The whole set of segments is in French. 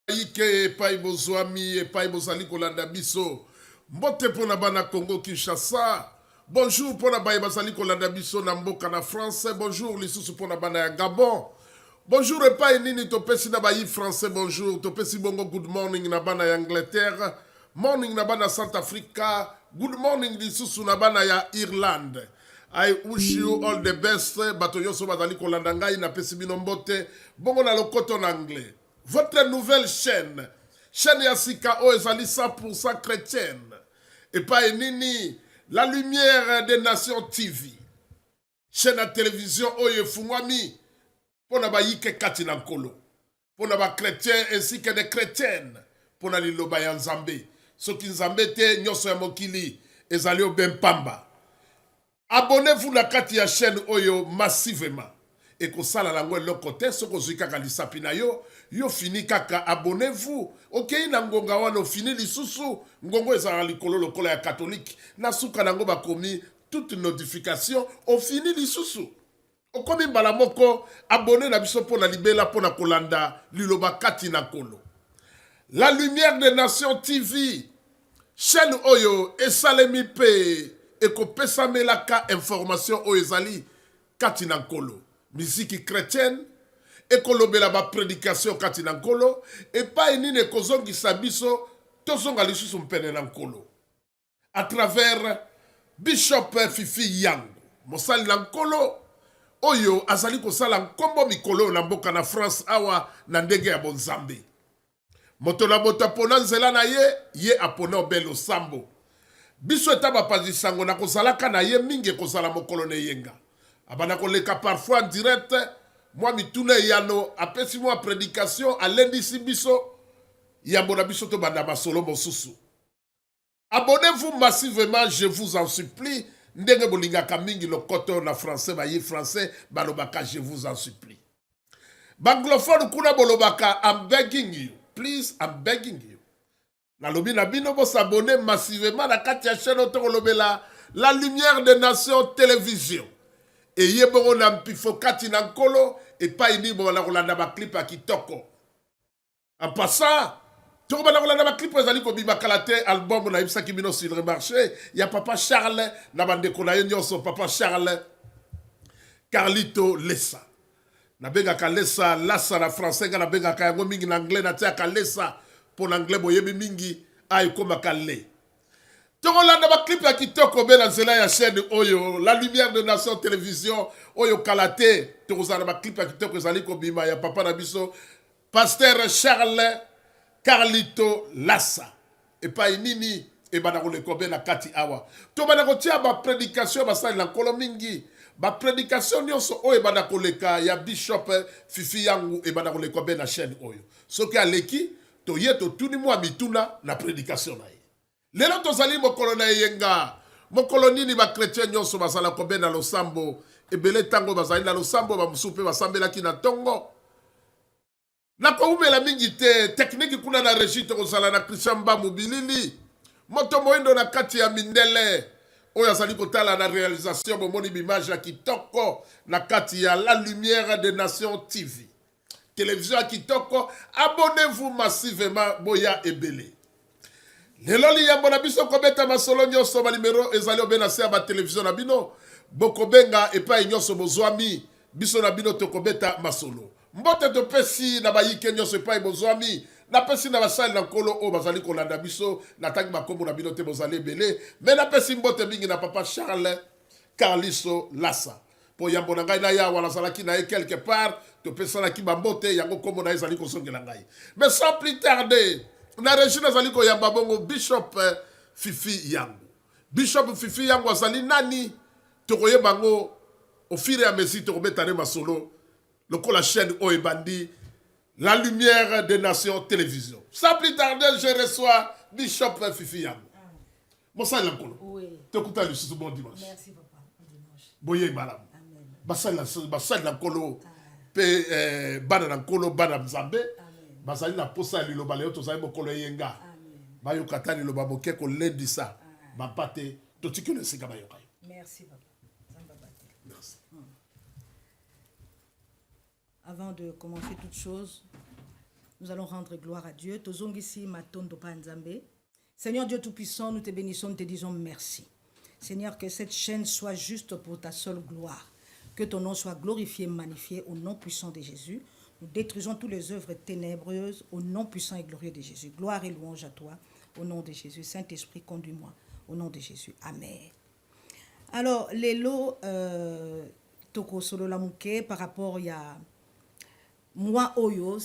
Ike epai bozwami epai bozali kolanda biso mbote pona bana Congo Kinshasa. Bonjour pona baye bazali kolanda biso na mboka na France. Bonjour lisusu pona bana ya Gabon. Bonjour epai nini topesi na bayi français. Bonjour topesi bongo good morning na bana ya Angleterre. Morning na bana South Africa. Good morning lisusu na bana ya Irlande. I wish you all the best. Bato yoso bazali kolanda ngai na pesi bino mbote bongo na lokoto na anglais. Votre nouvelle chaîne, chaîne Yassika O ezali 100% chrétienne. Et pas nini, la lumière des nations TV. Chaîne à télévision Oye Fungwami. Pour na ba yike kati na nkolo. Pour na ba chrétiens ainsi que des chrétiennes. Pour na liloba ya nzambe. Soki nzambe te nyoso ya mokili ezali o ben pamba. Abonnez-vous na kati ya chaîne Oyo massivement. Et que ça la langue le côté ce que kaka lisapina yo yo fini kaka abonnez-vous. OK na ngonga wana fini lisusu ngongo ezala likolo lokola ya catholique na suka nango bakomi toute notification au fini lisusu. Okomi mbala moko abonné na biso pona libela pona kolanda liloba kati na kolo. La lumière des nations TV chaîne oyo esalemi pe ekopesa melaka information o ezali kati na kolo. Musique chrétienne, ekolobela ba prédication kati na nkolo, et pas nini kozongi sabiso, tozonga lisusu mpene na nkolo. À travers Bishop Fifi Yango, mosali na nkolo, oyo azali kosala nkombo mikolo na mboka na France awa na ndenge ya bonzambe. Moto na moto apona nzela na ye apona obelo sambo. Biso etaba pazisango na kozalaka na ye mingi kozala mokolo ne yenga. Abana koleka parfois en direct, moi mitune yano apesi moi prédication à lundi sibiso yambona biso to banda masolo mosusu. Abonnez-vous massivement, je vous en supplie. Ndenge bolingaka mingi lokoto na français bayi français balobaka je vous en supplie. Banglophone kuna bolobaka I'm begging you. Please, I'm begging you. Na lobi na bino bo s'abonner massivement na kati ya chaîne otolobela La Lumière des Nations Télévision. Et yebongo na mpifo kati na nkolo et pas ini bo la kolanda ba clip a kitoko. En passant, to ba la kolanda ba clip ezali ko bima kalate album na ibsa kibino sur le marché, ya papa Charles na bande ko na nyonso papa Charles Carlito Lessa. Na benga kalesa lassa na français na benga ka yango mingi na anglais na tia kalesa pour l'anglais boyebi mingi ay koma kalé. Tongolanda ba clip ya kitoko be na nzela ya chaîne oyo La Lumière de Nation Télévision oyo kalate tozana ba clip ya kitoko ezali ko bima ya papa na biso Pasteur Charles Carlito Lassa et pas nini e bana ko le kobe na kati awa to bana ko tia ba prédication ba sala na nkolo mingi ba prédication nyonso oyo bana ko leka ya Bishop Fifi Yangu e bana ko le kobe na chaîne oyo soki aleki to yeto tuni mwa mituna na prédication na ye. Lelo tozali mokolo na yenga mokolo nini ba chrétien nyonso basala kobe na losambo ebele tango bazali na losambo ba musupe basambelaki na tongo na koumela mingi te technique kuna na régite kozala na Christian Mbamu bilili moto moendo na kati ya mindele oyo azali kotala na réalisation bomoni bimage ya kitoko na kati ya La Lumière des Nations TV télévision ya kitoko. Abonnez-vous massivement boya ebele. Lelo liyambo na biso kobeta masolo nyonso ba numero ezali obena se ba télévision na bino bokobenga epai nyonso bozwami biso na bino tokobeta masolo mbote topesi na bayike nyonso epai bozwami na pesi na basali na nkolo o bazali kolanda biso na tangi makombo na bino te bozali ebele me na pesi mbote mingi na papa Charles Carliso Lassa po yambo na ngai na ya wala salaki na ye quelque part topesanaki bambote yango kombo na ezali kosongela ngai mais sans plus tarder na régime azali koyamba bongo Bishop Fifi Yango. Bishop Fifi Yango azali nani tokoye bango au fur et à mesure tokobetane masolo lokola chaîne oebandi La Lumière des Nations Télévision. Sans plus tarder, je reçois Bishop Fifi Yango. Mosala lankolo. Oui. Tokuta lisusu bon dimanche. Merci papa. Dimanche. Boye malam. Amen. Basala lankolo pe bana lankolo bana mzambe. Bazali na posa liloba leo tozali mokolo yenga bayoka tani loba moke ko lendisa bapate totiki le sika bayoka. Merci papa. Merci. Avant de commencer toute chose, Nous allons rendre gloire à Dieu. Tozongisi matondo panzambe. Seigneur Dieu Tout-Puissant, nous te bénissons, nous te disons merci. Seigneur, que cette chaîne soit juste pour ta seule gloire. Que ton nom soit glorifié, magnifié au nom puissant de Jésus. Nous détruisons toutes les œuvres ténébreuses au nom puissant et glorieux de Jésus. Gloire et louange à toi au nom de Jésus. Saint-Esprit, conduis-moi au nom de Jésus. Amen. Alors, les lots, toko solo la mouke par rapport à moi oyo,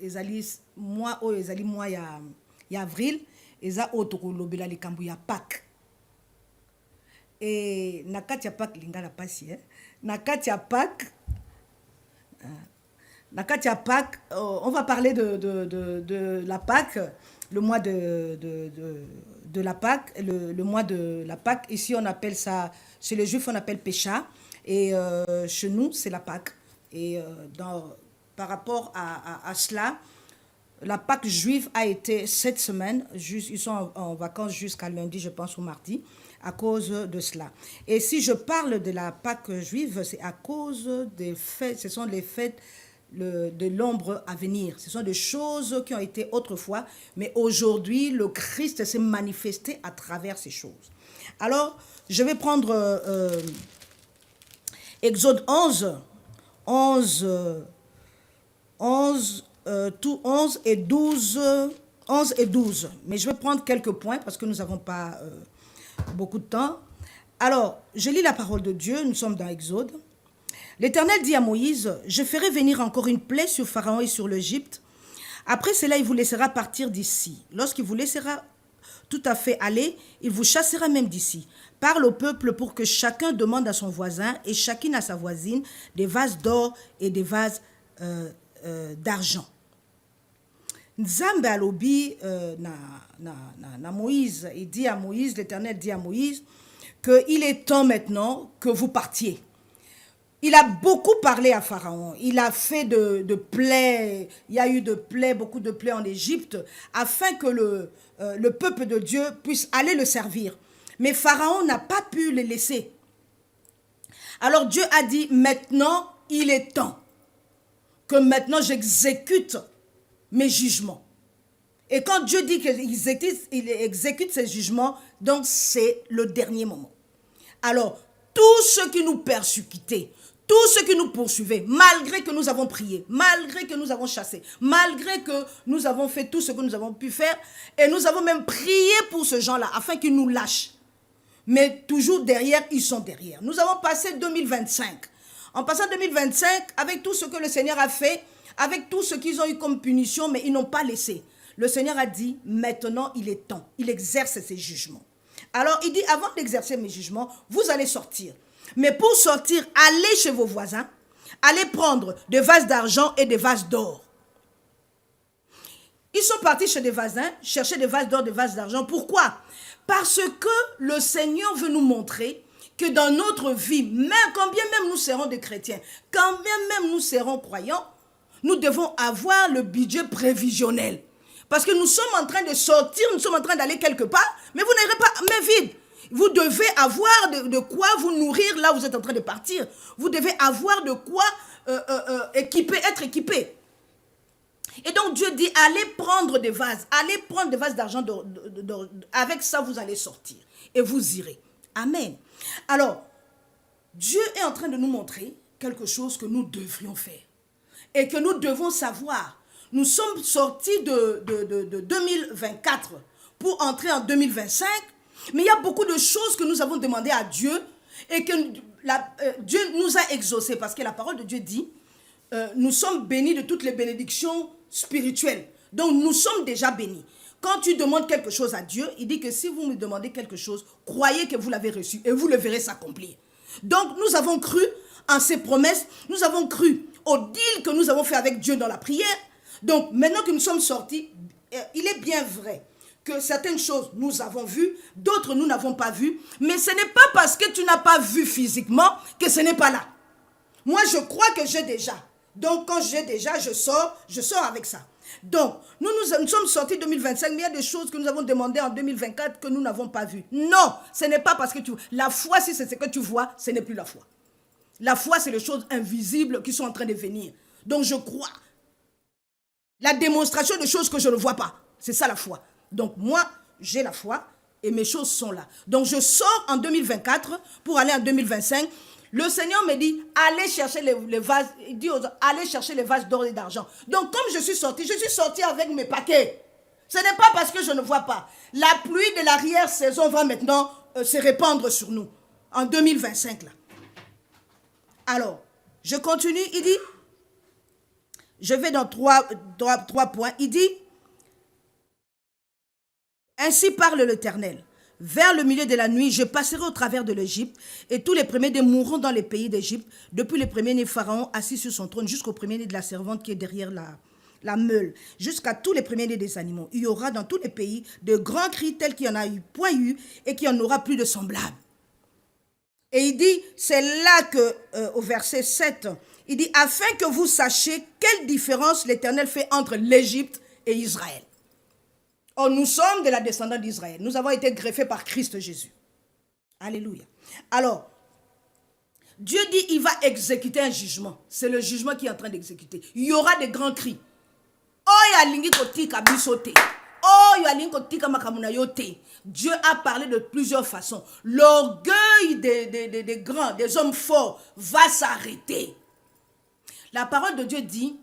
ezali moi ya avril, eza otoko lobela likambu ya Pâques. Et nakati ya Pâques lingala pasi, nakati ya Pâques, on va parler de la Pâques, le mois de la Pâques, le mois de la Pâques. Ici, on appelle ça, chez les Juifs, on appelle Pécha. Et chez nous, c'est la Pâques. Et par rapport à cela, la Pâques juive a été cette semaine. Ils sont en vacances jusqu'à lundi, je pense, ou mardi, à cause de cela. Et si je parle de la Pâques juive, c'est à cause des fêtes, ce sont les fêtes de l'ombre à venir. Ce sont des choses qui ont été autrefois, mais aujourd'hui, le Christ s'est manifesté à travers ces choses. Alors, je vais prendre Exode 11 et 12, mais je vais prendre quelques points parce que nous n'avons pas beaucoup de temps. Alors, je lis la parole de Dieu, nous sommes dans Exode. L'Éternel dit à Moïse, « Je ferai venir encore une plaie sur Pharaon et sur l'Égypte. Après cela, il vous laissera partir d'ici. Lorsqu'il vous laissera tout à fait aller, il vous chassera même d'ici. Parle au peuple pour que chacun demande à son voisin et chacune à sa voisine des vases d'or et des vases d'argent. » Nzambe alobi na Moïse, il dit à Moïse, l'Éternel dit à Moïse, qu'il est temps maintenant que vous partiez. Il a beaucoup parlé à Pharaon. Il a fait de plaies. Il y a eu de plaies, beaucoup de plaies en Égypte, afin que le peuple de Dieu puisse aller le servir. Mais Pharaon n'a pas pu le laisser. Alors Dieu a dit, maintenant, il est temps que maintenant j'exécute mes jugements. Et quand Dieu dit qu'il exécute ses jugements, donc c'est le dernier moment. Alors, tous ceux qui nous persécutaient, tous ceux qui nous poursuivaient, malgré que nous avons prié, malgré que nous avons chassé, malgré que nous avons fait tout ce que nous avons pu faire, et nous avons même prié pour ces gens-là, afin qu'ils nous lâchent. Mais toujours derrière, ils sont derrière. Nous avons passé 2025. En passant 2025, avec tout ce que le Seigneur a fait, avec tout ce qu'ils ont eu comme punition, mais ils n'ont pas laissé. Le Seigneur a dit, maintenant il est temps. Il exerce ses jugements. Alors il dit, avant d'exercer mes jugements, vous allez sortir. Mais pour sortir, allez chez vos voisins, allez prendre des vases d'argent et des vases d'or. Ils sont partis chez des voisins, chercher des vases d'or, des vases d'argent. Pourquoi? Parce que le Seigneur veut nous montrer que dans notre vie, même quand bien même nous serons des chrétiens, quand bien même nous serons croyants, nous devons avoir le budget prévisionnel. Parce que nous sommes en train de sortir, nous sommes en train d'aller quelque part, mais vous n'irez pas main vide. Vous devez avoir de quoi vous nourrir là où vous êtes en train de partir. Vous devez avoir de quoi être équipé. Et donc Dieu dit, allez prendre des vases d'argent, avec ça vous allez sortir et vous irez. Amen. Alors, Dieu est en train de nous montrer quelque chose que nous devrions faire et que nous devons savoir. Nous sommes sortis de 2024 pour entrer en 2025, mais il y a beaucoup de choses que nous avons demandé à Dieu et que Dieu nous a exaucés parce que la parole de Dieu dit, nous sommes bénis de toutes les bénédictions spirituelles. Donc nous sommes déjà bénis. Quand tu demandes quelque chose à Dieu, il dit que si vous me demandez quelque chose, croyez que vous l'avez reçu et vous le verrez s'accomplir. Donc nous avons cru en ses promesses, nous avons cru au deal que nous avons fait avec Dieu dans la prière. Donc maintenant que nous sommes sortis, il est bien vrai que certaines choses nous avons vues, d'autres nous n'avons pas vues, mais ce n'est pas parce que tu n'as pas vu physiquement que ce n'est pas là. Moi je crois que j'ai déjà. Donc quand j'ai déjà, je sors avec ça. Donc, nous sommes sortis en 2025, mais il y a des choses que nous avons demandées en 2024 que nous n'avons pas vues. Non, ce n'est pas parce que la foi, si c'est ce que tu vois, ce n'est plus la foi. La foi, c'est les choses invisibles qui sont en train de venir. Donc, je crois. La démonstration de choses que je ne vois pas. C'est ça la foi. Donc moi, j'ai la foi et mes choses sont là. Donc je sors en 2024 pour aller en 2025. Le Seigneur me dit, allez chercher les vases. Il dit aux autres, allez chercher les vases d'or et d'argent. Donc comme je suis sortie avec mes paquets. Ce n'est pas parce que je ne vois pas. La pluie de l'arrière-saison va maintenant se répandre sur nous. En 2025 là. Alors, je continue, il dit, je vais dans trois points. Il dit, ainsi parle l'Éternel. Vers le milieu de la nuit, je passerai au travers de l'Égypte, et tous les premiers-nés mourront dans les pays d'Égypte, depuis le premier-né Pharaon assis sur son trône, jusqu'au premier-né de la servante qui est derrière la meule, jusqu'à tous les premiers-nés des animaux. Il y aura dans tous les pays de grands cris tels qu'il n'y en a point eu, et qu'il n'y en aura plus de semblables. Et il dit, c'est là que, au verset 7, il dit, afin que vous sachiez quelle différence l'Éternel fait entre l'Égypte et Israël. Or, nous sommes de la descendance d'Israël. Nous avons été greffés par Christ Jésus. Alléluia. Alors, Dieu dit, il va exécuter un jugement. C'est le jugement qu'il est en train d'exécuter. Il y aura des grands cris. Oh, yalingi kotika bisote. Oh, yalingi kotika makamunayote. Dieu a parlé de plusieurs façons. L'orgueil des grands, des hommes forts, va s'arrêter. La parole de Dieu dit,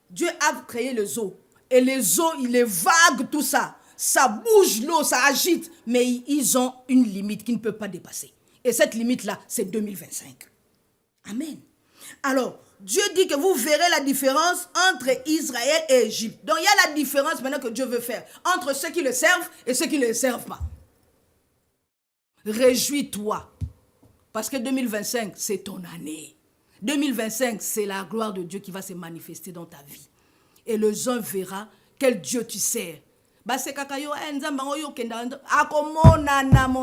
Dieu a créé les eaux. Et les eaux, il est vague, tout ça. Ça bouge l'eau, ça agite. Mais ils ont une limite qu'ils ne peuvent pas dépasser. Et cette limite-là, c'est 2025. Amen. Alors, Dieu dit que vous verrez la différence entre Israël et Égypte. Donc, il y a la différence maintenant que Dieu veut faire entre ceux qui le servent et ceux qui ne le servent pas. Réjouis-toi. Parce que 2025, c'est ton année. 2025, c'est la gloire de Dieu qui va se manifester dans ta vie. Et les uns verra quel Dieu tu sers. Mon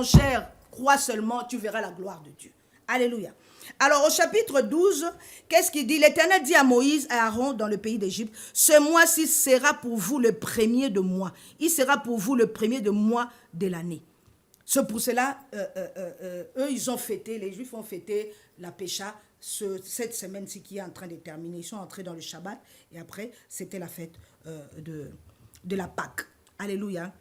cher, crois seulement, tu verras la gloire de Dieu. Alléluia. Alors au chapitre 12, qu'est-ce qu'il dit? L'Éternel dit à Moïse et à Aaron dans le pays d'Égypte, ce mois-ci sera pour vous le premier de mois. Il sera pour vous le premier de mois de l'année. C'est pour cela, eux, ils ont fêté, les Juifs ont fêté la Pécha cette semaine-ci qui est en train de terminer. Ils sont entrés dans le Shabbat et après, c'était la fête de la Pâque. Alléluia.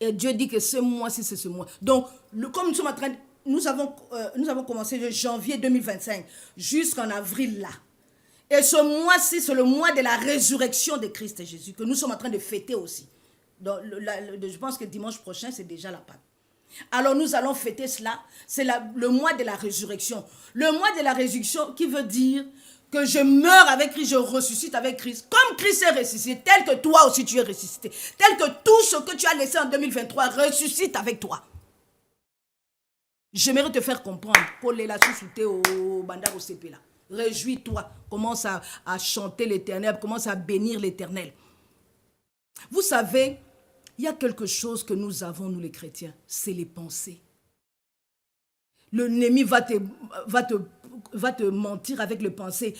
Et Dieu dit que ce mois-ci, c'est ce mois. Donc, comme nous sommes en train de... Nous avons commencé de janvier 2025 jusqu'en avril là. Et ce mois-ci, c'est le mois de la résurrection de Christ Jésus que nous sommes en train de fêter aussi. Donc, je pense que dimanche prochain, c'est déjà la Pâque. Alors nous allons fêter cela. C'est le mois de la résurrection. Le mois de la résurrection qui veut dire que je meurs avec Christ, je ressuscite avec Christ. Comme Christ est ressuscité, tel que toi aussi tu es ressuscité. Tel que tout ce que tu as laissé en 2023 ressuscite avec toi. J'aimerais te faire comprendre. Réjouis-toi. Commence à chanter l'Éternel. Commence à bénir l'Éternel. Vous savez, il y a quelque chose que nous avons, nous les chrétiens. C'est les pensées. L'ennemi va te mentir avec les pensées.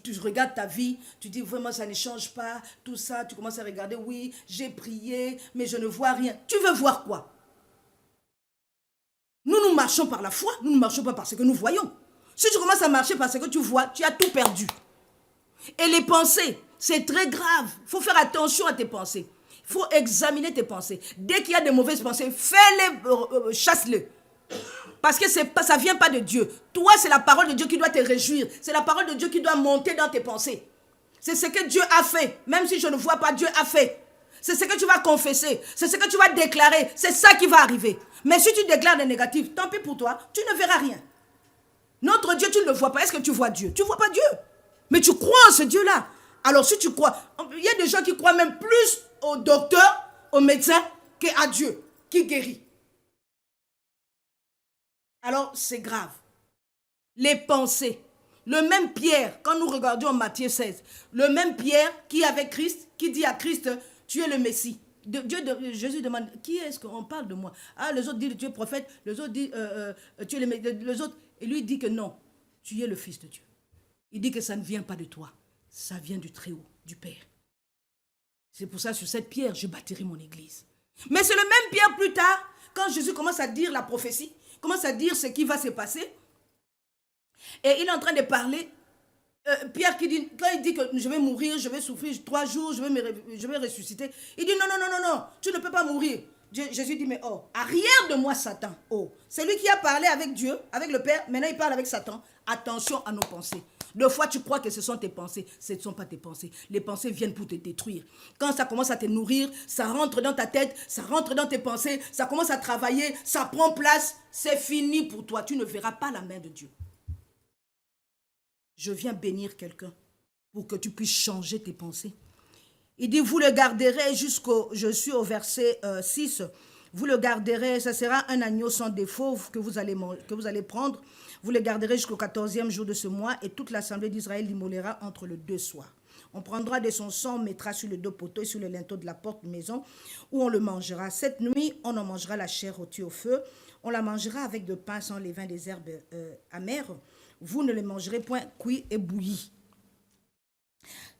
Tu regardes ta vie, tu dis vraiment ça ne change pas, tout ça. Tu commences à regarder, oui, j'ai prié, mais je ne vois rien. Tu veux voir quoi? Nous marchons par la foi, nous ne marchons pas par ce que nous voyons. Si tu commences à marcher par ce que tu vois, tu as tout perdu. Et les pensées, c'est très grave. Il faut faire attention à tes pensées. Il faut examiner tes pensées. Dès qu'il y a des mauvaises pensées, fais-les, chasse-les. Parce que ça ne vient pas de Dieu. Toi, c'est la parole de Dieu qui doit te réjouir. C'est la parole de Dieu qui doit monter dans tes pensées. C'est ce que Dieu a fait. Même si je ne vois pas, Dieu a fait. C'est ce que tu vas confesser. C'est ce que tu vas déclarer. C'est ça qui va arriver. Mais si tu déclares des négatifs, tant pis pour toi, tu ne verras rien. Notre Dieu, tu ne le vois pas. Est-ce que tu vois Dieu? Tu ne vois pas Dieu. Mais tu crois en ce Dieu-là. Alors si tu crois, il y a des gens qui croient même plus au docteur, au médecin, qu'à Dieu, qui guérit. Alors c'est grave. Les pensées. Le même Pierre, quand nous regardions Matthieu 16, le même Pierre qui est avec Christ, qui dit à Christ, tu es le Messie. Jésus demande, qui est-ce qu'on parle de moi? Ah, les autres disent, tu es prophète. Les autres disent, tu es le Messie. Les autres, et lui dit que non, tu es le Fils de Dieu. Il dit que ça ne vient pas de toi. Ça vient du Très-Haut, du Père. C'est pour ça, sur cette pierre, je bâtirai mon église. Mais c'est le même Pierre plus tard, quand Jésus commence à dire la prophétie, commence à dire ce qui va se passer, et il est en train de parler, Pierre qui dit, quand il dit que je vais mourir, je vais souffrir 3 jours, je vais ressusciter, il dit non, non, non, non, non, tu ne peux pas mourir. Jésus dit, mais oh, arrière de moi Satan. Oh, c'est lui qui a parlé avec Dieu, avec le Père, maintenant il parle avec Satan. Attention à nos pensées. Deux fois tu crois que ce sont tes pensées, ce ne sont pas tes pensées. Les pensées viennent pour te détruire. Quand ça commence à te nourrir, ça rentre dans ta tête, ça rentre dans tes pensées, ça commence à travailler, ça prend place, c'est fini pour toi. Tu ne verras pas la main de Dieu. Je viens bénir quelqu'un pour que tu puisses changer tes pensées. Il dit, vous le garderez je suis au verset 6, vous le garderez, ça sera un agneau sans défaut que vous allez prendre, vous le garderez jusqu'au 14e jour de ce mois, et toute l'assemblée d'Israël l'immolera entre les 2 soirs. On prendra de son sang, on mettra sur les 2 poteaux et sur le linteau de la porte de maison, où on le mangera. Cette nuit, on en mangera la chair rôtie au feu, on la mangera avec de pain sans levain des herbes amères, vous ne les mangerez point cuits et bouillis.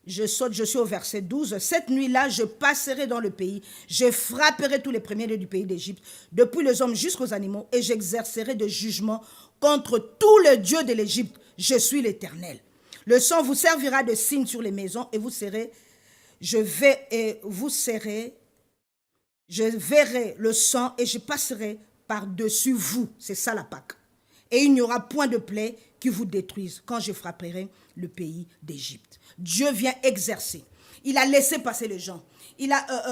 Je suis au verset 12. Cette nuit-là, je passerai dans le pays, je frapperai tous les premiers-nés du pays d'Égypte, depuis les hommes jusqu'aux animaux, et j'exercerai de jugement contre tous les dieux de l'Égypte. Je suis l'Éternel. Le sang vous servira de signe sur les maisons, et je verrai le sang, et je passerai par-dessus vous. C'est ça la Pâque. Et il n'y aura point de plaie qui vous détruise quand je frapperai le pays d'Égypte. Dieu vient exercer. Il a laissé passer les gens.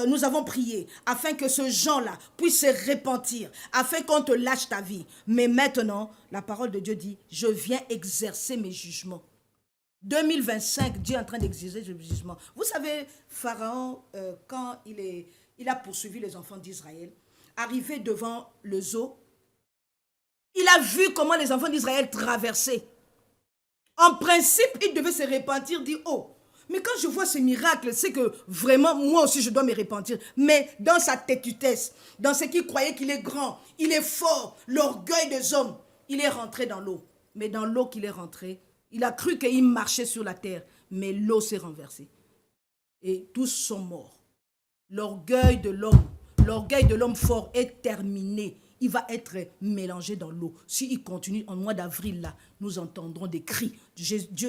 Nous avons prié afin que ce gens-là puisse se repentir, afin qu'on te lâche ta vie. Mais maintenant, la parole de Dieu dit, je viens exercer mes jugements. 2025, Dieu est en train d'exercer ses jugements. Vous savez, Pharaon, quand il a poursuivi les enfants d'Israël, arrivé devant le zoo, il a vu comment les enfants d'Israël traversaient. En principe, il devait se repentir, dire, oh, mais quand je vois ce miracle, c'est que vraiment, moi aussi, je dois me repentir. Mais dans sa têtutesse, dans ce qu'il croyait qu'il est grand, il est fort, l'orgueil des hommes, il est rentré dans l'eau. Mais dans l'eau qu'il est rentré, il a cru qu'il marchait sur la terre, mais l'eau s'est renversée. Et tous sont morts. L'orgueil de l'homme fort est terminé. Il va être mélangé dans l'eau. S'il continue en mois d'avril, là, nous entendrons des cris.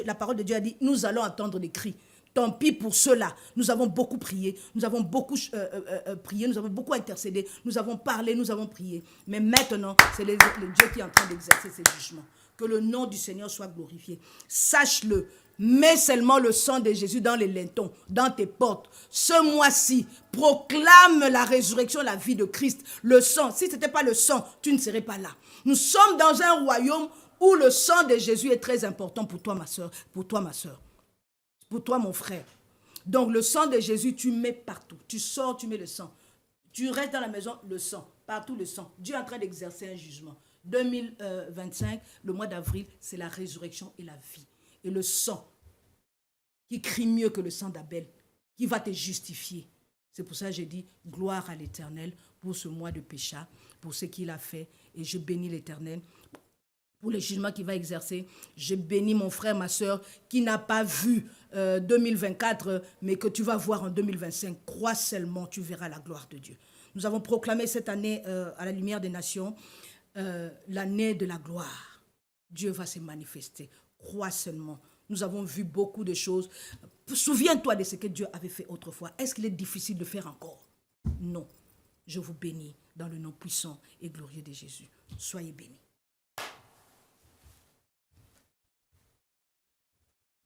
La parole de Dieu a dit, nous allons entendre des cris. Tant pis pour cela. Nous avons beaucoup prié, nous avons beaucoup prié, nous avons beaucoup intercédé, nous avons parlé, nous avons prié. Mais maintenant, c'est le Dieu qui est en train d'exercer ses jugements. Que le nom du Seigneur soit glorifié. Sache-le. Mets seulement le sang de Jésus dans les lintons, dans tes portes. Ce mois-ci, proclame la résurrection, la vie de Christ. Le sang, si ce n'était pas le sang, tu ne serais pas là. Nous sommes dans un royaume où le sang de Jésus est très important pour toi, ma soeur, pour toi, ma soeur, pour toi, mon frère. Donc, le sang de Jésus, tu mets partout. Tu sors, tu mets le sang. Tu restes dans la maison, le sang. Partout, le sang. Dieu est en train d'exercer un jugement. 2025, le mois d'avril, c'est la résurrection et la vie. Et le sang qui crie mieux que le sang d'Abel, qui va te justifier. C'est pour ça que j'ai dit gloire à l'Éternel pour ce mois de Pécha, pour ce qu'il a fait. Et je bénis l'Éternel pour les jugements qu'il va exercer. Je bénis mon frère, ma soeur, qui n'a pas vu 2024, mais que tu vas voir en 2025. Crois seulement, tu verras la gloire de Dieu. Nous avons proclamé cette année à la lumière des nations, l'année de la gloire. Dieu va se manifester. Crois seulement. Nous avons vu beaucoup de choses. Souviens-toi de ce que Dieu avait fait autrefois. Est-ce qu'il est difficile de faire encore? Non. Je vous bénis dans le nom puissant et glorieux de Jésus. Soyez bénis.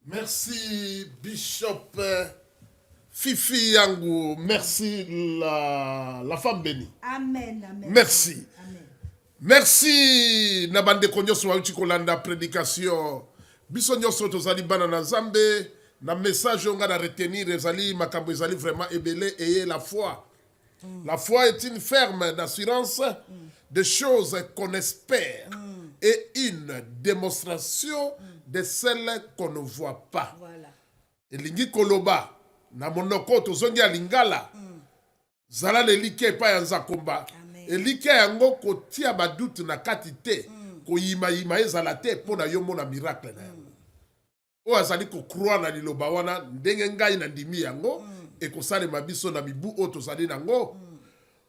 Merci, Bishop Fifi Yangu. Merci, la femme bénie. Amen, amen. Merci. Amen. Merci, Nabande Konyoso Wauchikolanda prédication. Biso nyonso tozali bana na Nzambe, na message on va retenir ezali makambo ezali vraiment ebele et la foi. La foi est une ferme d'assurance des choses qu'on espère et une démonstration de celles qu'on ne voit pas. Voilà. Elingi koloba na monoko tozongi ya lingala. Zala lelike pa ya nzakomba. Elike yango kotia badutu na kati te. Ko yima ezala te pona yo mona miracle na yango. O azali ko croire na liloba wana ndenge ngai na ndimi yango e ko sale mabiso na bibu o tozali nango.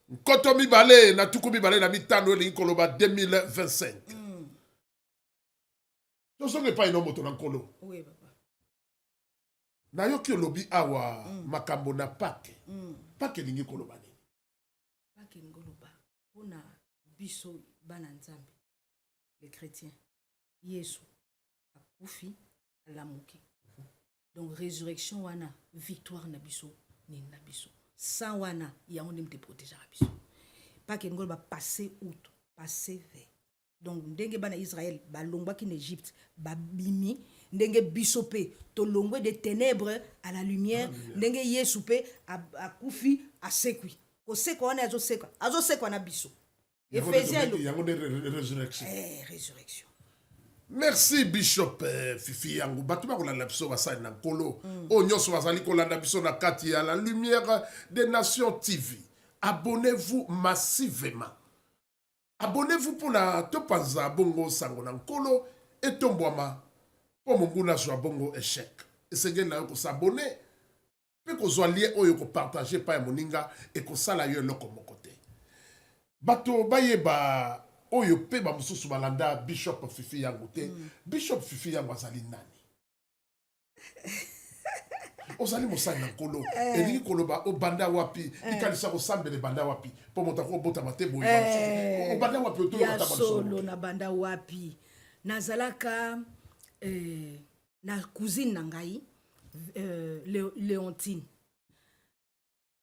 Nkoto mibale na tuku mibale na mitano elingi koloba 2025. Tozonge pa ino moto na nkolo. Oui, papa. nayoki olobi awa makambo na pake pake elingi koloba nini pake ngoloba mpona biso bana nzambe les chrétiens yesu akufi alamuki donc résurrection wana victoire na biso nini na biso sans wana yango nde mte protégeaka biso pake ngoloba passé outre passé vers donc ndenge bana Israël balongwaki na Égypte babimi ndenge biso pe tolongwe de ténèbres à la lumière ndenge Yesu pe akufi asekwi koseka wana azosekwa na biso Ephésiens yango de résurrection résurrection. Merci Bishop Fifi yangu bato bakolanda biso basali na nkolo oyo nyonso bazali kolanda biso na kati ya la lumière des nations TV. Abonnez-vous massivement. Abonnez-vous pour la topanza bongo sango na nkolo etombwama po monguna zwa bongo échec. Esengeli na yo kosabone pe kozwa lien oyo kopartage pa ya moninga ekosala yo eloko moko te. Bato bayeba oyo pe bamosusu balanda Bishop Fifi yangu te. Bishop Fifi yangu azali nani? Ozali mosali na nkolo elingi koloba obanda wapi ikalisa kosambele banda wapi po moto akobota mate boye obanda wapi otoyo ya solo na banda wapi nazalaka na cousine na ngai Léontine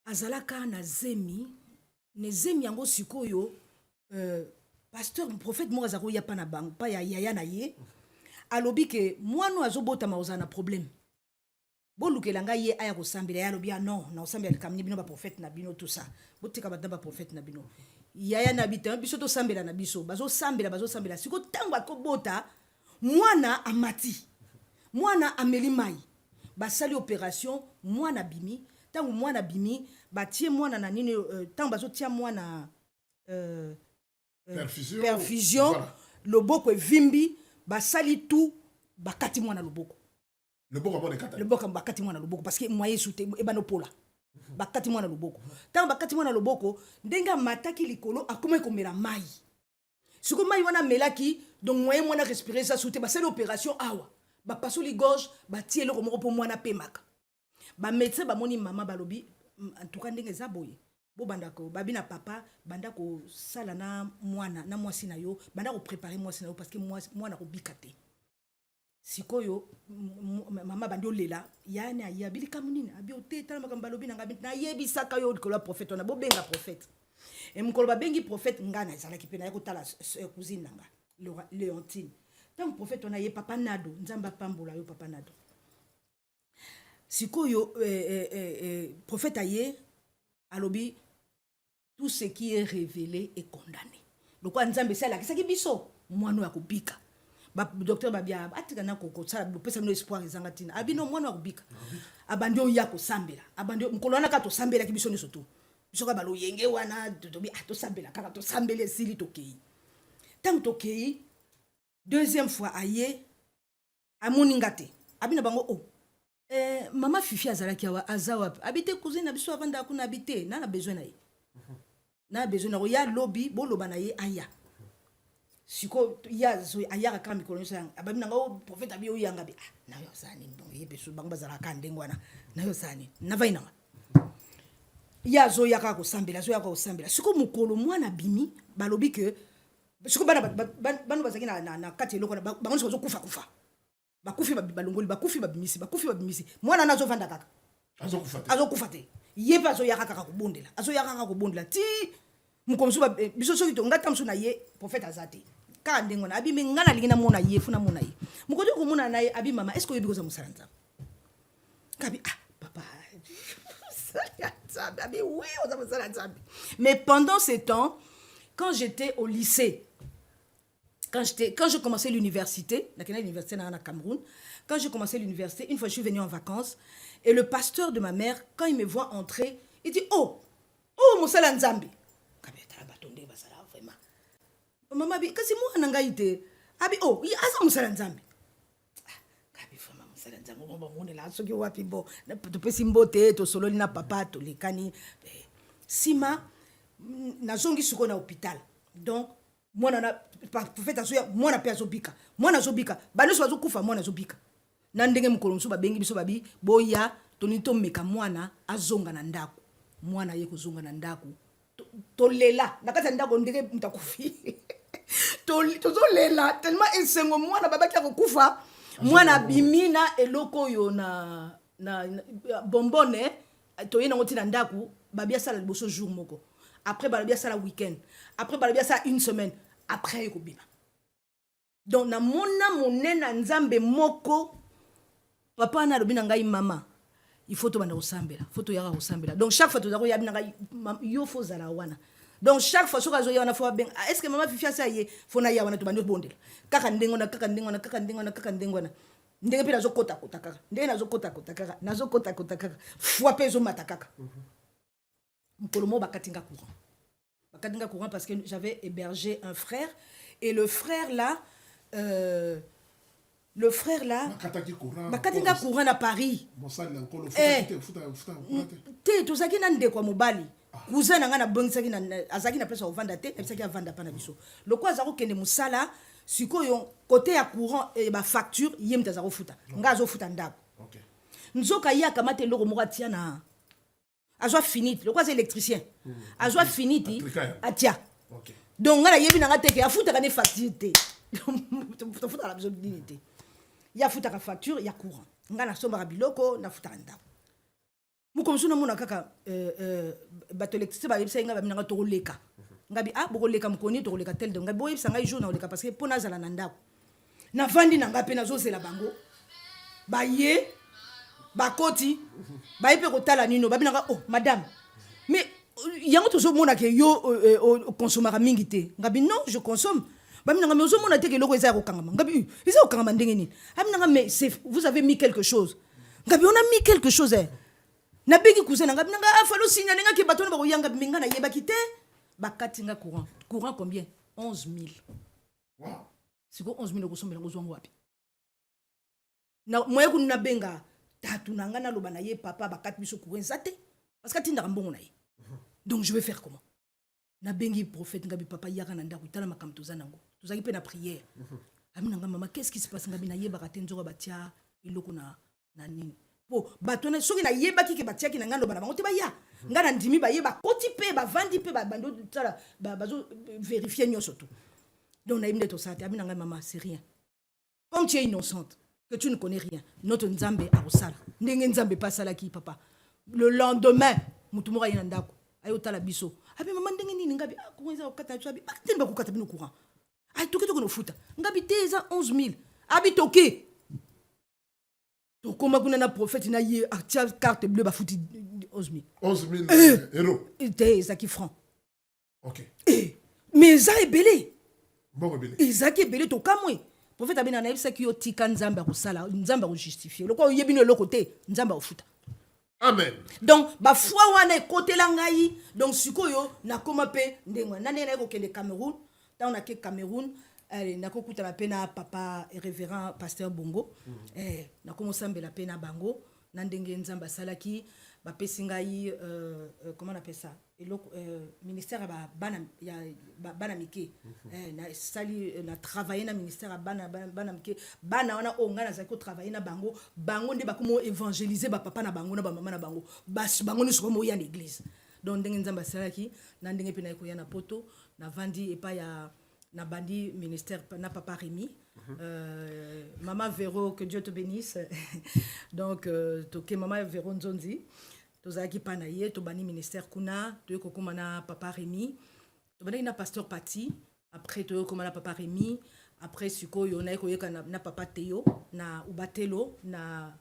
azalaka na zemi ne zemi yango sikoyo pasteur prophète moko azako ya pa na bango pa ya yaya na ye alobi ke mwana azobotama ozala na problème bolukela ngai ye aya kosambela ya alobi non na osambela likamni bino ba prophète na bino tout ça botika bata ba prophète na bino yaya na bita biso to sambela na biso bazosambela siko tango akobota mwana amati mwana ameli mai basali opération mwana bimi tango mwana bimi batie mwana na nini tango bazotia mwana perfusion voilà. Loboko evimbi basali tout bakati mwana loboko loboko bakati mwana loboko parce que moyen soute ebano pola bakati mwana loboko tango bakati mwana loboko ndenga mataki likolo akoma komela mai siko mai wana melaki donc moyen mwana respirer ça soute basali opération awa bapasoli gorge batie eloko moko po mwana pemaka ba médecin bamoni mama balobi en tout cas ndenge za boye bo bandako babi na papa bandako sala na mwana na mwasi na yo bandako préparer mwasi na yo parce que mwana ko bikate sikoyo mama bandi olela yana ya bilika munini abi oteta na balobi na ngabi na yebisaka yo ko la prophète na bo benga prophète et mukolo ba bengi prophète ngana ezalaki pe na yako tala cousine nanga Léontine tant prophète on a ye papa nado nzamba pambola yo papa nado sikoyo prophète aye alobi tout ce qui est révélé est condamné donc nzambe sala kisaki biso mwana ya kubika ba docteur babia atika na koko sala pesa no espoir ezangatina abino mwana ya kubika abandi oya ko sambela abandi mkolona ka to sambela ki biso ni soto biso ka balo yenge wana tobi to sambela kaka to sambele sili tokei tant tokei deuxième fois aye amoningate abina bango mama Fifi azalaki awa azawa habité cousine na biso avanda kuna habité na besoin na ye na besoin na ya lobby boloba na ye aya siko ya zo aya ka mikolo sang abamina ngo prophète abi oyanga bi na yo sani donc ye beso bango bazala ka ndengwana na yo sani na vaina ya zo ya ka ko sambela siko mukolo mwana bimi balobi ke siko bana bazaki na kati eloko bango zo kufa bakufi balongoli bakufi babimisi mwana nazo vanda kaka azokufa te yeba azoyaka kaka kobondela ti mukomsu biso soki to ngata msu na ye prophète azate ka ndengo na abi ngana lingina mona ye funa mona ye mukodi ko mona na ye abi mama est-ce que yebi ko za musalanza kabi papa abi oui on za musalanza mais pendant ce temps quand j'étais au lycée quand je commençais l'université, dans Cameroun, quand j'ai commencé l'université, une fois je suis venue en vacances, et le pasteur de ma mère, quand il me voit entrer, il dit oh, Moussala Nzambi. Maman, kasi moi nangaite. Abi oh, il asa Moussala Nzambi. Kabi fama Moussala Nzambi, on est là, ce qui wapi bo, to pesimbote, to solo na papa, to lekani. Sima, na zongi suko na hôpital. Donc mwana na prophète azoya mwana pe azobika bano so bazokufa mwana azobika na ndenge mokolo mosusu babengi biso babi boya toni tomeka mwana azonga na ndako mwana ye kozonga na ndako tolela na kati ya ndako ndenge mutakufi tozolela tellement esengo mwana babaki akokufa mwana bimina eloko oyo na bombone toye nango ntina ndako babia sala liboso jour moko après babia sala week-end après babia sala une semaine après ekobima donc na mona monena nzambe moko papa na lobi na ngai mama il faut to bana osambela faut to yaka osambela donc chaque fois to zako yabi na ngai yo faut zala wana donc chaque fois soka zo yana faut ben est ce que mama fifia sa ye faut na ya wana to bando bondela kaka ndengona ndenge pe nazo kota kaka ndenge nazo kota kaka fois pe zo mata kaka mokolo mo bakatinga courant parce que j'avais hébergé un frère et le frère là bakatinga courant à Paris te tozaki na ndeko mobali cousin na nga na bongisaki na azaki na place ovanda te ebisaki avanda pa na biso loko azako kende musala sikoyo côté ya courant ba facture yem tazako futa nga azofuta ndako nzoka yaka mate loko moko atia na azwa finite loko aza électricien azwa finite atia donc nga na yebi na nga teke afuta kane facture te futa la biso dinité ya futa ka facture ya courant nga na somba biloko na futa ndako muko msuna mona kaka bato électricité ba yebisa nga ba minanga to leka ngabi boko leka mkoni to leka tel de ngabi boyebisa nga jour na leka parce que pona zala na ndako na vandi na nga pe na zozela bango ba ye ba koti ba yepe ko tala nino ba binanga madame mais yango to zo mona ke yo consommera mingi te ngabi non je consomme ba minanga mais zo mona te ke loko eza ko kangama ngabi eza ko kangama ndenge nini aminanga mais vous avez mis quelque chose ngabi on a mis quelque chose na bigi kusena ngabi nanga afalo sinya nenga ke batona ba ko yanga minga na yeba kite bakatinga courant combien 11 000 wow siko 11 000 kosombela ngozwango wapi na moye kuna benga tatu nanga na loba na ye papa bakati biso courant zate parce que tinda mbongo na ye donc je vais faire comment na bengi prophète ngabi papa yaka na ndako tala makamto zanango tozaki pe na prière amina nga mama qu'est-ce qui se passe ngabi na ye bakate nzoka batia iloko na nini po batona soki na yeba ki ke batia ki na ngando bana bango te ba ya ngana ndimi ba yeba koti pe ba vandi pe ba bando tsala bazo vérifier nyoso tout donc na imde to ça te amina nga mama c'est rien comme tu es innocente que tu ne connais rien notre nzambe a osala ndenge nzambe pas sala ki papa le lendemain mutu moko yina ndako ayo tala biso abi mama ndenge nini ngabi kuweza ukata tu abi bakati ba kukata bino courant ay toke no futa ngabi te za 11 000 abi toke donc comment kuna na prophète na ye atia carte bleue ba futi 11 000 euros te zaki franc OK mais ça est belé bon belé ezaki belé to kamwe prophète abina na yebisa ki yo tika nzamba ko sala nzamba ko justifier loko yebino loko te nzamba ofuta amen donc ba foi wana ekotela ngai donc sikoyo na koma pe ndengwa nane na ko kende Cameroun ta on a ke Cameroun na kokuta na pena papa révérend pasteur Bongo na komo sambela pena bango na ndenge nzamba salaki ba pesingai comment on appelle ça ministère ba bana mike na sali na travailler na ministère bana mike bana wana onga na zako travailler na bango nde ba komo évangéliser ba papa na bango na ba mama na bango basi bango ni somo ya l'église donc ndenge nzamba salaki na ndenge pena ko ya na poto na vandi epa ya na bandi ministère na papa Rémi maman Véro que Dieu te bénisse donc toke maman Véro Nzonzi tozaki pana ye to bani ministère kuna to kokoma na papa Rémi to bani na pasteur Pati après to kokoma na papa Rémi après sikoyo na koyeka na papa Théo na Ubatelo na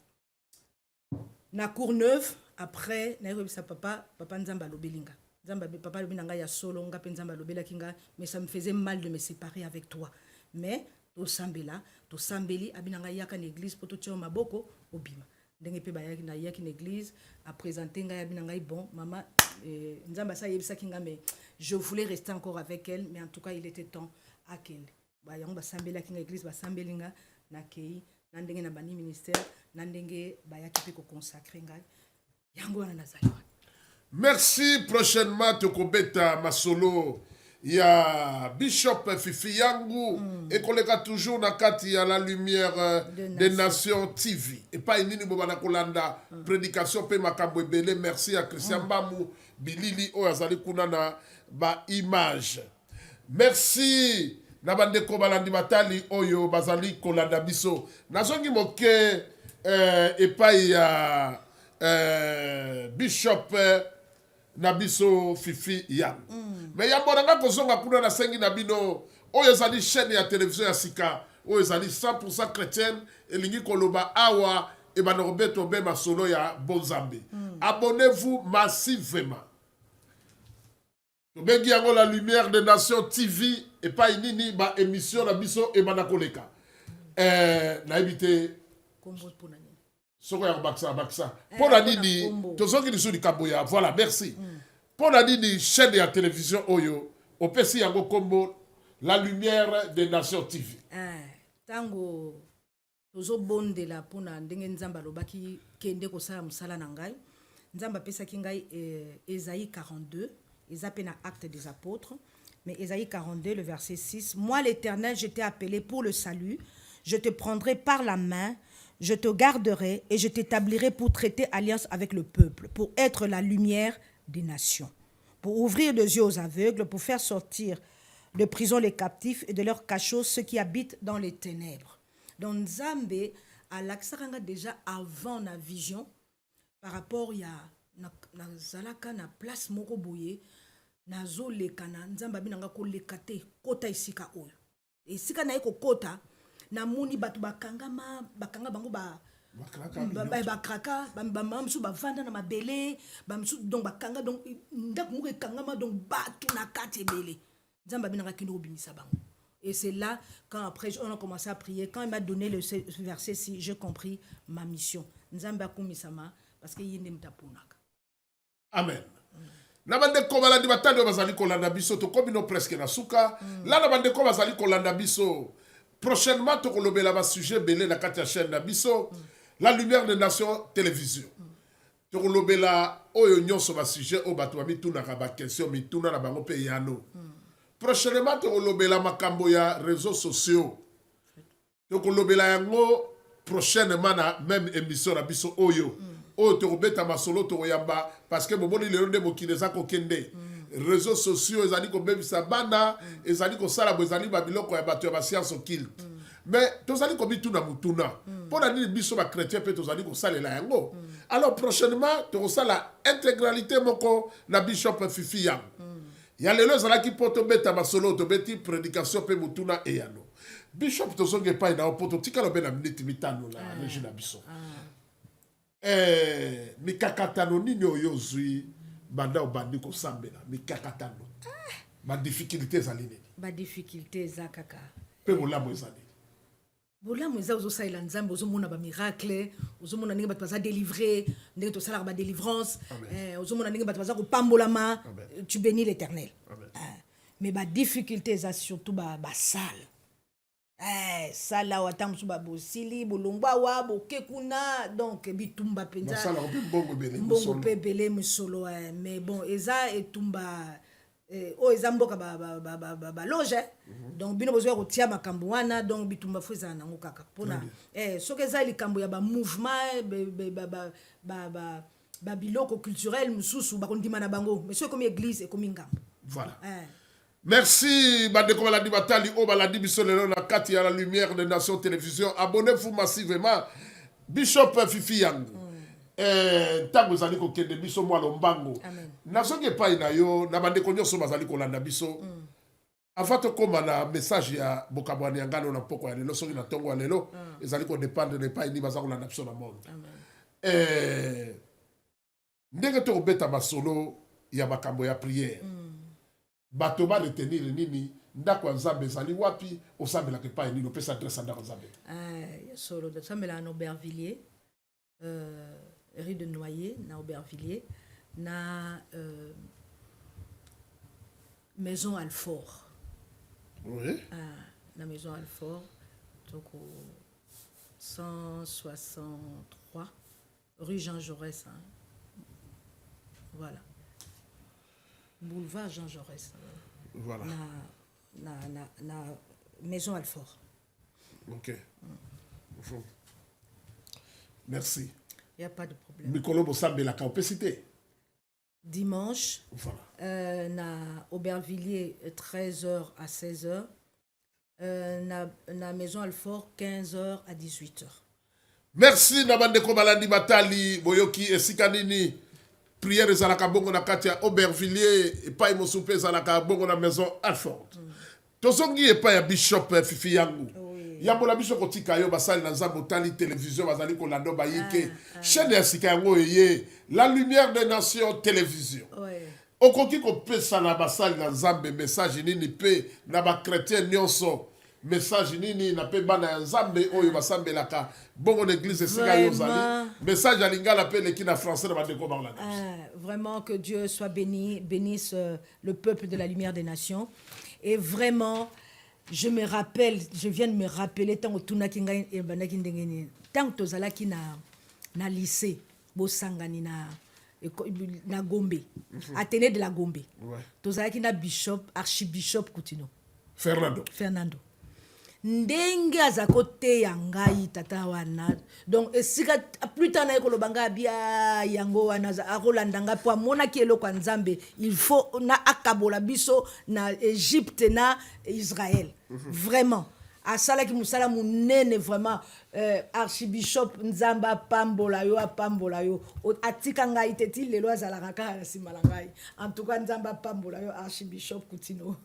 Courneuve après na yebisa papa Nzamba lobelinga Nzamba papa lobinanga ya solo nga penzamba lobela kinga mais ça me faisait mal de me séparer avec toi mais to sambeli abinanga yaka na église poto tio maboko obima ndenge pe ba yaki na église à présenter nga abinanga bon maman Nzamba ça yebisa kinga mais je voulais rester encore avec elle mais en tout cas il était temps à qu'elle ba yango ba sambela kinga église ba sambelinga na kei na ndenge na bani ministère na ndenge ba yaki pe ko consacrer nga yango wana nazali. Merci prochainement Tokobeta Masolo ya Bishop Fifi Yangu ekoleka toujours na kati ya la lumière des nations TV epa inini bobana kolanda prédication pe makambo ebele. Merci à Christian Bamu bilili oyo azali kuna na ba image. Merci na bandeko balandi batali oyo bazali kolanda biso. Nazongi moke epai ya Bishop na biso Fifi Yangu. Mais yambo nanga kozonga kuna na sengi na bino oyo ezali chaîne ya télévision ya sika oyo ezali 100% chrétienne elingi koloba awa ebana beto be masolo ya bonzambe. Abonnez-vous massivement. Tobengi yango la lumière des nations TV et pas inini ba émission na biso ebana koleka. Na ebite Kombo pona nini. Soko ya baksa. Pona nini tozongi lisu likaboya. Voilà, merci. Pona nini chaîne ya télévision oyo opesi yango kombo la lumière des nations TV. Tango tozo bondela pona ndenge nzamba alobaki kende kosala musala na ngai. Nzamba pesaki ngai Ésaïe 42, Ésaïe na acte des apôtres, mais Ésaïe 42 le verset 6, moi l'Éternel, je t'ai appelé pour le salut, je te prendrai par la main, je te garderai et je t'établirai pour traiter alliance avec le peuple, pour être la lumière des nations, pour ouvrir les yeux aux aveugles, pour faire sortir de prison les captifs et de leurs cachots ceux qui habitent dans les ténèbres. Donc Nzambe a l'accent déjà avant la vision par rapport à zalaka na place moko boye na zoleka na Nzambe binanga ko lekate kota isika oyo. Isika na eko kota na muni batu bakanga bango bakraka bamsu bavanda na mabele bamsu donc bakanga donc ndako moko ekangama donc batu na kati ebele Nzamba binanga kino obimisa bango. Et c'est là quand après on a commencé à prier, quand il m'a donné le verset 6, j'ai compris ma mission. Nzamba kumisama parce que yinde mtaponaka. Amen. Na bandeko balandi batando bazali kolanda biso to komino presque na suka. Là na bandeko bazali kolanda biso. Prochainement, tu kolobela ba sujet belé na kati ya chaîne na biso, la lumière des nations télévision. Tu kolobela oyo nyonso ba sujet o bato ba mituna ka ba question mituna na bango pe yano. Prochainement, tu kolobela makambo ya réseaux sociaux. Tu kolobela yango prochainement na même émission na biso oyo. Oyo tu kobeta masolo to yamba parce que momoni lelo nde mokineza ko kende. Réseaux sociaux ezali ko bebisa bana ezali ko sala bo ezali ba biloko ya bato ya ba science occulte. Mais tozali ko bituna mutuna pona nini biso ba chrétien pe tozali ko salela yango. Alors prochainement to sala intégralité moko na Bishop Fifi Yangu. Ya lelo ezalaki poto beta masolo to beti prédication pe mutuna e yano. Bishop tozonge pa ina poto tika lobe na minute mitano la régie na biso. Mikakatano nini oyo zui banda obandi ko sambela mikakatano ba difficulté ezali nini Ba difficulté za kaka pe bolamu ezali bolamu eza ozosalela Nzambe ozomona ba miracle ozomona ndenge bato baza délivré ndenge tosalaka ba délivrance ozomona ndenge bato baza kopambolama tu bénis l'Éternel. Mais ba difficulté eza surtout ba sale sala watam suba bosili bolongwa wa bokekuna donc bitumba penza sala mbongo pebele musolo mais bon eza etumba o eza mboka ba loge donc bino bozo kotia makambo wana donc bitumba feza nango kaka pona soki eza likambo ya ba mouvement ba biloko culturel mususu bakondima na bango mais soki comme église et comme ngambo. Voilà. Merci, bandeko baladi batali o baladi biso lelo na kati ya la lumière des nations télévision. Abonnez-vous massivement. Bishop Fifi Yangu. Tango zali ko kende biso mwa lombango. Nazoke pa ina yo na bandeko nyonso bazali ko landa biso. Afato koma na message ya bokabwani ya ngano na poko ya lelo soki na tongo ya lelo ezali ko dépendre de pa ini bazako landa biso na monde. Ndenge to beta masolo ya makambo ya prière. Bato ba retenir nini ndako ya Nzambe ezali wapi osambela ke pa nini opesa adresse ndako Nzambe solo de sambela na Aubervilliers rue de Noyer na Aubervilliers na maison Alfort. Oui. La maison Alfort donc au 163 rue Jean Jaurès Voilà. Boulevard Jean Jaurès. Voilà. na maison Alfort. Ok. Merci. Il n'y a pas de problème. Mikolo Bosambe la capacité. Dimanche, Voilà. na Aubervilliers, 13h à 16h. Na maison Alfort, 15h à 18h. Merci Nabandeko Balandi Batali, Boyoki Esika Nini. Prière ezalaka bongo na kati ya Aubervilliers epai mosupe ezalaka bongo na maison Alfort. Tozongi epai ya Bishop Fifi yangu. Yambo la biso kotika yo basali na nzambo tali télévision bazali kolando bayike. Chaîne ya sika yango eye La Lumière des Nations télévision. Okoki kopesa na basali na nzambe message nini pe na ba chrétien nyonso. Message nini na pe bana ya nzambe oyo basambelaka bongo l'église esika yo zali. Message à lingala pe leki na français na bandeko Bangladesh. Vraiment que Dieu soit bénisse le peuple de la Lumière des Nations. Et vraiment, je viens de me rappeler tant que tozalaki na lycée bosangani na Gombe, Athénée de la Gombe. Tozalaki na bishop, archibishop Coutinho. Fernando. Ndenge azakote ya ngai tata wana. Donc esika plus tard na ekolobanga bia yango wana akolandanga po amona ki eloko ya Nzambe, il faut na akabola biso na Égypte na Israël. Vraiment. Asalaki musala munene vraiment archibishop Nzamba pambola yo atika ngai teti lelo azalaka kaka na sima na ngai. En tout cas Nzamba pambola yo archibishop Coutinho.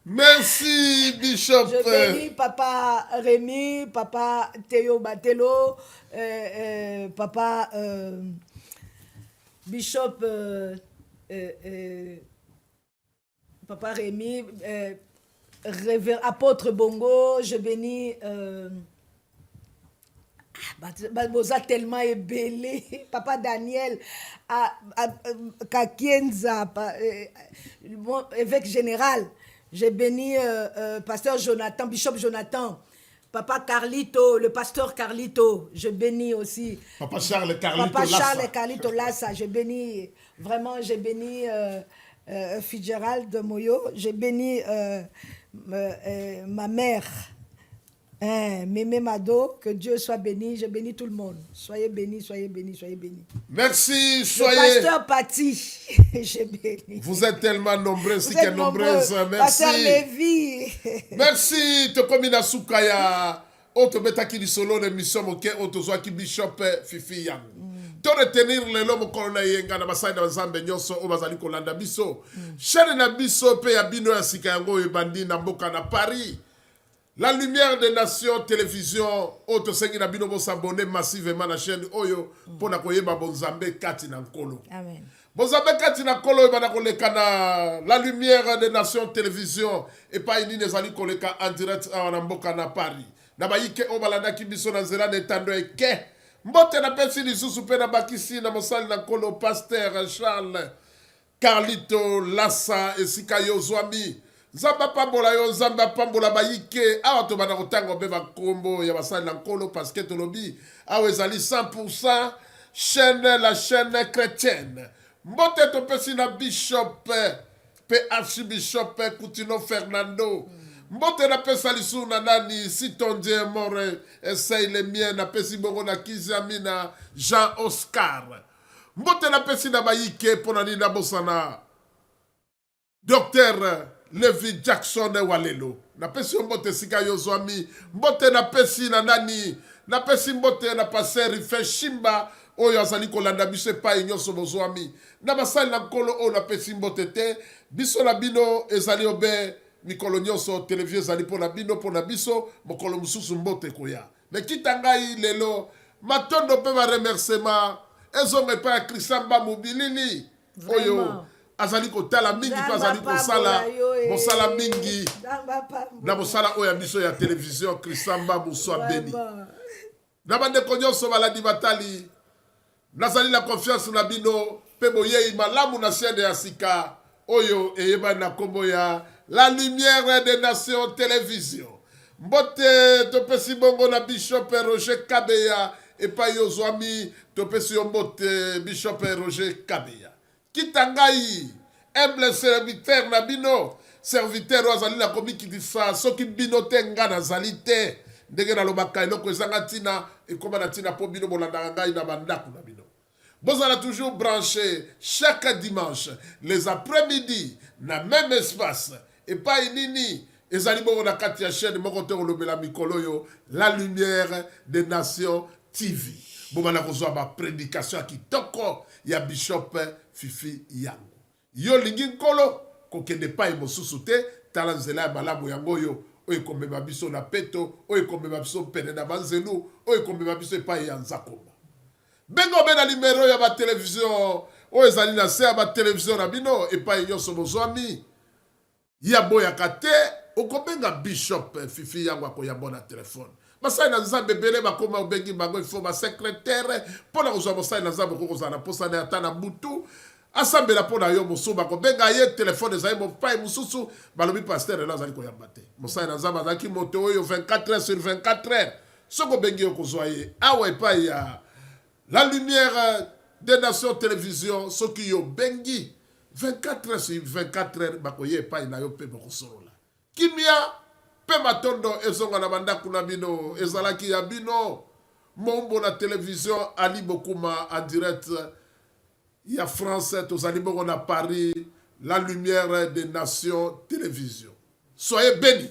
Merci Bishop. Je bénis papa Rémi, papa Théo Batelo, papa Bishop papa Rémi, Révérend apôtre Bongo, je bénis Boza tellement ébélé, papa Daniel Kakienza, évêque général. J'ai béni pasteur Jonathan, bishop Jonathan, papa Carlito, le pasteur Carlito. Je bénis aussi Papa Charles Carlito papa Lassa. Charles Carlito Lassa. Je bénis vraiment, j'ai béni Fitzgerald de Moyo. J'ai béni ma mère, Mémé Mado. Que Dieu soit béni. Je bénis tout le monde. Soyez bénis, soyez bénis, soyez bénis. Merci, Le soyez. pasteur Patti, j'ai béni. Vous êtes tellement nombreux, Vous si êtes que nombreuses. nombreux. Merci. Pasteur Lévi. Merci. Tokomina Sukaya. Oto betaki di solo l'émission moke oto zwaki Bishop Fifi yangu. To retenir le lomo kolona yenga na basai na nzambe nyonso o bazali kolanda biso. Chaîne na biso pe ya bino ya sika yango ebandi na mboka na Paris. La Lumière des Nations télévision oto sengi na bino bo s'abonner massivement na chaîne oyo pona koyeba bonzambe kati na nkolo. Amen. Bonzambe kati na kolo ebana koleka na La Lumière des Nations télévision et pas ini nezali koleka en direct na mboka na Paris. Na bayike o balanda ki biso na nzela netando eke. Mbote na pesi lisusu pe na bakisi na mosali na kolo pasteur Charles Carlito Lassa esika yo zwami. Zamba pambola yo zamba pambola bayike awa to bana kotango be bakombo ya basali na nkolo parce que tolobi awa ezali 100% chaîne la chaîne chrétienne. Mbote to pesi na bishop pe archibishop Coutinho Fernando. Mbote na pesa lisu na nani si ton Dieu more essaye les miens na pesi bongo na Kizamina Jean Oscar. Mbote na pesi na bayike pona ni na bosana Docteur Levi Jackson Walelo. Na pesi mbote sika yo zwami. Mbote na pesi na nani. Na pesi mbote na passer Rife Shimba. Oyo azali kolanda biso epai nyonso bozwami. Na basali na nkolo oyo na pesi mbote te. Biso na bino ezali obe mikolo nyonso televizio ezali pona bino pona biso. Mokolo mususu mbote koya. Me kita ngai lelo. Matondo pe ba remerciement. Ezonge pa ya Krisamba Mobilili. Oyo. Azali kotala mingi pa azali kosala mosala mingi na mosala oya biso ya télévision Krisamba Muswa Beni na bande nyonso baladi batali nazali la confiance na bino pe boyei malamu na chaîne ya sika oyo eyeba na kombo ya La Lumière des Nations télévision. Mbote topesi bongo na Bishop Roger Kabeya epai yo zwami topesi yo mbote Bishop Roger Kabeya. Kitangai, humble serviteur na bino, serviteur oyo azali na komikitisa soki bino te nga nazali te ndenge nalobaka eloko ezanga ntina ekoma na ntina mpo bino bolandaka ngai na bandako na bino. Bozala toujours branché chaque dimanche les après-midi na même espace epai nini ezali bongo na kati ya chaîne moko te kolobela mikolo oyo la lumière des nations TV. Bomana kozwa ba prédication ya kitoko ya Bishop Fifi Yango. Yo lingi nkolo kokende pa mosusu te tala nzela ya malamu yango oyo oyo komema biso na peto oyo komema biso pene na banzelu oyo komema biso epai ya nzakomba. Bengo bena numero ya ba télévision oyo ezali na se ya ba télévision na bino epai nyonso bozwami ya boyaka te okobenga Bishop Fifi Yango akoyamba na telefone. Basai na nzambe bele bakoma obengi bango ifo ba secrétaire pona kozwa mosai na nzambe kokozala na posa na ata na butu asambela pona yo mosusu bakobenga ye telefone ezali mopai mosusu balobi pasteur elo azali koyamba te mosai na nzambe azalaki moto oyo 24 heures sur 24 heures soko obengi yo kozwa ye awa epai ya la lumière des nations télévision soki yo bengi 24 heures sur 24 heures bakoye epai na yo mpe bokosolola kimia pe matondo ezonga na bandako na bino ezalaki ya bino mombo na télévision Ali Bokuma en direct ya France tozali bongo na Paris la lumière des nations télévision. Soyez bénis.